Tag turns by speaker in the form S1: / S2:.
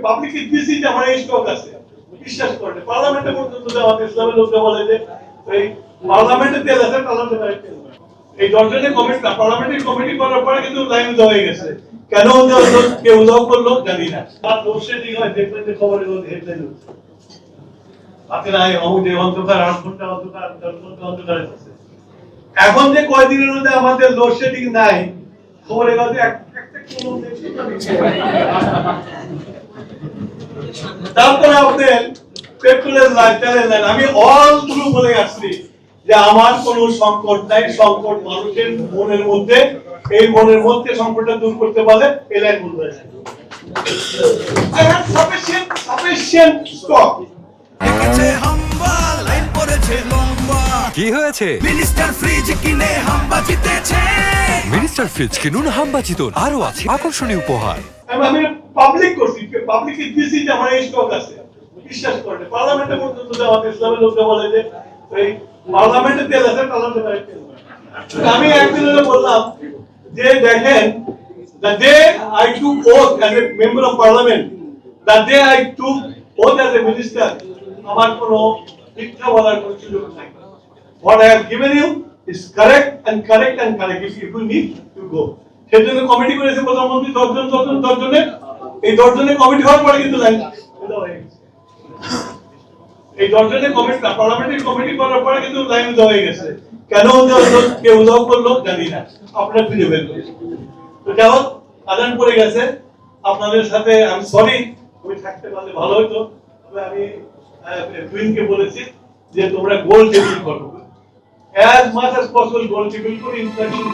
S1: পাবলিককে দিয়েছি যে আমার এই স্টক আছে, বিশ্বাস করেন। পার্লামেন্টে পর্যন্ত জামাত ইসলামের লোকরা বলে যে এই পার্লামেন্টে তেল আছে, পার্লামেন্টে বাইরে তেল নাই। এই দর্জনে কমিটি পার্লামেন্টারি কমিটি করার পরে কিন্তু লাইন দেওয়া হয়ে গেছে। কেন কেউ উল্লেখ করলো জানি না। আর লোডশেডিং হয়, দেখবেন যে খবরের মধ্যে হেডলাইন হচ্ছে আপনি নাই অমুদে অন্ধকার 8 ঘন্টা অন্ধকার 10 ঘন্টা অন্ধকার আছে। এখন যে কয়দিনের মধ্যে আমাদের লোডশেডিং নাই, খবরের মধ্যে একটা কোনো দেখছি না। তারপরে আপনার পেট্রোলের লাইন, তেলের লাইন, আমি অল গুলো বলে আসছি যে আমার কোনো সংকট নাই। সংকট মানুষের মনের মধ্যে, এই মনের মধ্যে সংকটটা দূর করতে পারলে এই লাইন বলতে হয়। I have sufficient stock.
S2: কি হয়েছে?
S3: মিনিস্টার ফ্রিজ কিনে হাম্বা জিতেছে।
S2: মিনিস্টার ফ্রিজ কিনুন, হাম্বা জিতুন। আরো আছে আকর্ষণীয় উপহার।
S1: আমি পাবলিক করছি, পাবলিককে দিয়েছি যে আমার এই স্টক আছে, বিশ্বাস করেন। পার্লামেন্টে পর্যন্ত জামাত ইসলামের লোকরা বলে যে এই পার্লামেন্টে তেল আছে, পার্লামেন্টে বাইরে তেল নাই। আমি একদিন বললাম যে দেখেন, the day I took oath as a member of parliament, the day I took oath as a minister, আমার কোনো মিথ্যা বলার কোনো সুযোগ নাই। What I have given you is correct and correct and correct. If you need to go, সেজন্য committee করেছে প্রধানমন্ত্রী 10 জনের। এই 10 জনের কমিটি হওয়ার পরে কিন্তু লাইন এই 10 জনের কমিটি পার্লামেন্টারি কমিটি করার পরে কিন্তু লাইন দেওয়া হয়ে গেছে। কেন কেউ উল্লেখ করলো জানি না, আপনারা খুঁজে বের করুন। তো যাই হোক, আদান পড়ে গেছে। আপনাদের সাথে আমি সরি, আমি থাকতে পারলে ভালো হতো। তবে আমি টুইনকে বলেছি যে তোমরা গোল টেবিল করো, as much as possible গোল টেবিল করে ইন্টারভিউ